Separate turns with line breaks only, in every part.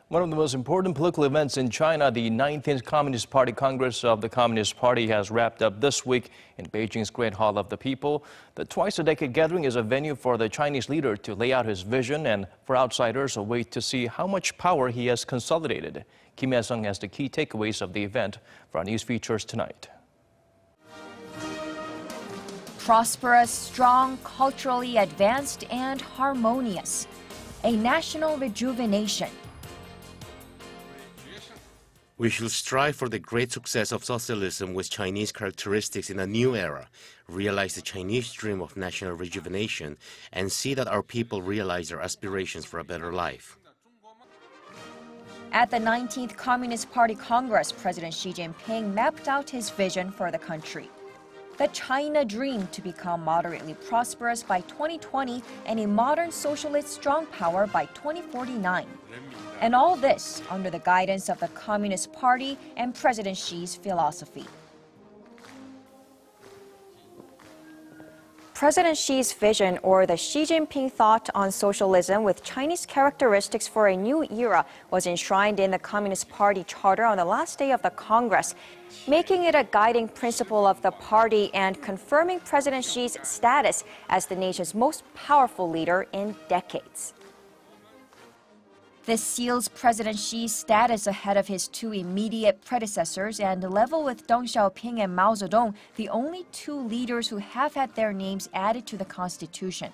One of the most important political events in China, the 19th Communist Party Congress of the Communist Party, has wrapped up this week in Beijing's Great Hall of the People. The twice-a-decade gathering is a venue for the Chinese leader to lay out his vision and, for outsiders, a way to see how much power he has consolidated. Hyesung has the key takeaways of the event for our news features tonight.
Prosperous, strong, culturally advanced, and harmonious. A national rejuvenation.
We should strive for the great success of socialism with Chinese characteristics in a new era, realize the Chinese dream of national rejuvenation, and see that our people realize their aspirations for a better life.
At the 19th Communist Party Congress, President Xi Jinping mapped out his vision for the country. The China dream to become moderately prosperous by 2020 and a modern socialist strong power by 2049. And all this under the guidance of the Communist Party and President Xi's philosophy. President Xi's vision, or the Xi Jinping thought on socialism with Chinese characteristics for a new era, was enshrined in the Communist Party charter on the last day of the Congress, making it a guiding principle of the party and confirming President Xi's status as the nation's most powerful leader in decades. This seals President Xi's status ahead of his two immediate predecessors and level with Deng Xiaoping and Mao Zedong, the only two leaders who have had their names added to the Constitution.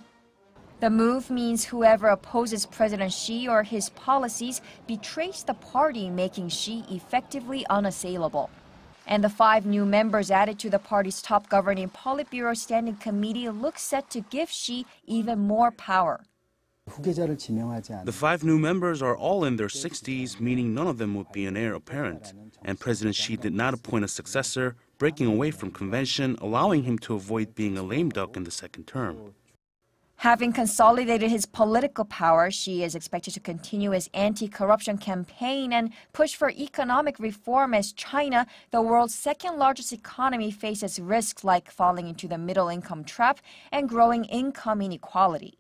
The move means whoever opposes President Xi or his policies betrays the party, making Xi effectively unassailable. And the 5 new members added to the party's top governing Politburo Standing Committee look set to give Xi even more power.
The 5 new members are all in their 60s, meaning none of them would be an heir apparent. And President Xi did not appoint a successor, breaking away from convention, allowing him to avoid being a lame duck in the second term.
Having consolidated his political power, Xi is expected to continue his anti-corruption campaign and push for economic reform as China, the world's second-largest economy, faces risks like falling into the middle-income trap and growing income inequality.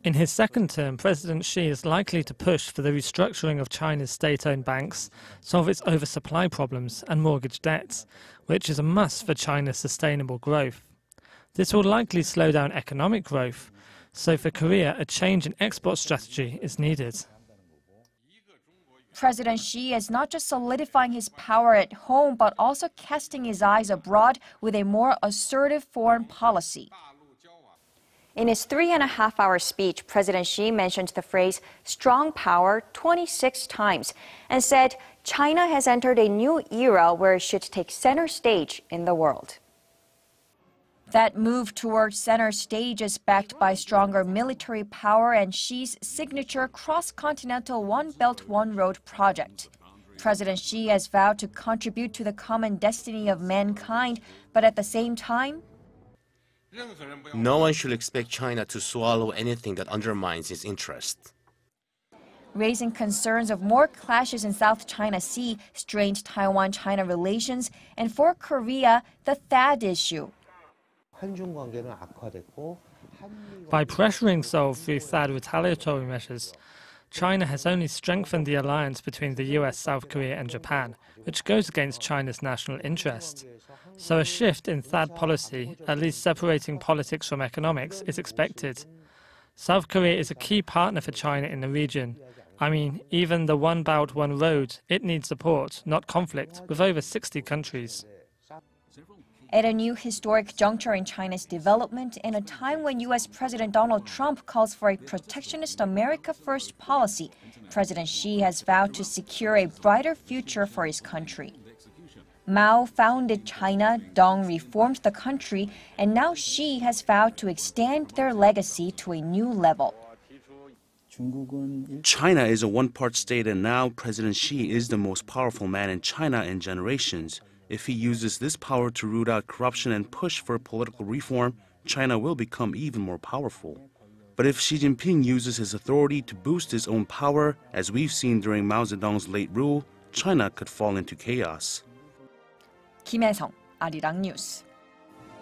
In his second term, President Xi is likely to push for the restructuring of China's state-owned banks, solve its oversupply problems and mortgage debts, which is a must for China's sustainable growth. This will likely slow down economic growth, so for Korea, a change in export strategy is needed.
President Xi is not just solidifying his power at home, but also casting his eyes abroad with a more assertive foreign policy. In his 3.5-hour speech, President Xi mentioned the phrase strong power 26 times and said China has entered a new era where it should take center stage in the world. That move towards center stage is backed by stronger military power and Xi's signature cross-continental One Belt, One Road project. President Xi has vowed to contribute to the common destiny of mankind, but at the same time,
no one should expect China to swallow anything that undermines its interest.
Raising concerns of more clashes in South China Sea, strained Taiwan-China relations, and for Korea, the THAAD issue.
By pressuring Seoul through THAAD retaliatory measures, China has only strengthened the alliance between the US, South Korea and Japan, which goes against China's national interest. So a shift in THAAD policy, at least separating politics from economics, is expected. South Korea is a key partner for China in the region. I mean, even the One Belt, One Road, it needs support, not conflict, with over 60 countries.
At a new historic juncture in China's development, in a time when U.S. President Donald Trump calls for a protectionist America First policy, President Xi has vowed to secure a brighter future for his country. Mao founded China, Deng reformed the country, and now Xi has vowed to extend their legacy to a new level.
China is a one-part state, and now President Xi is the most powerful man in China in generations. If he uses this power to root out corruption and push for political reform, China will become even more powerful. But if Xi Jinping uses his authority to boost his own power, as we've seen during Mao Zedong's late rule, China could fall into chaos.
Hyesung, Arirang News.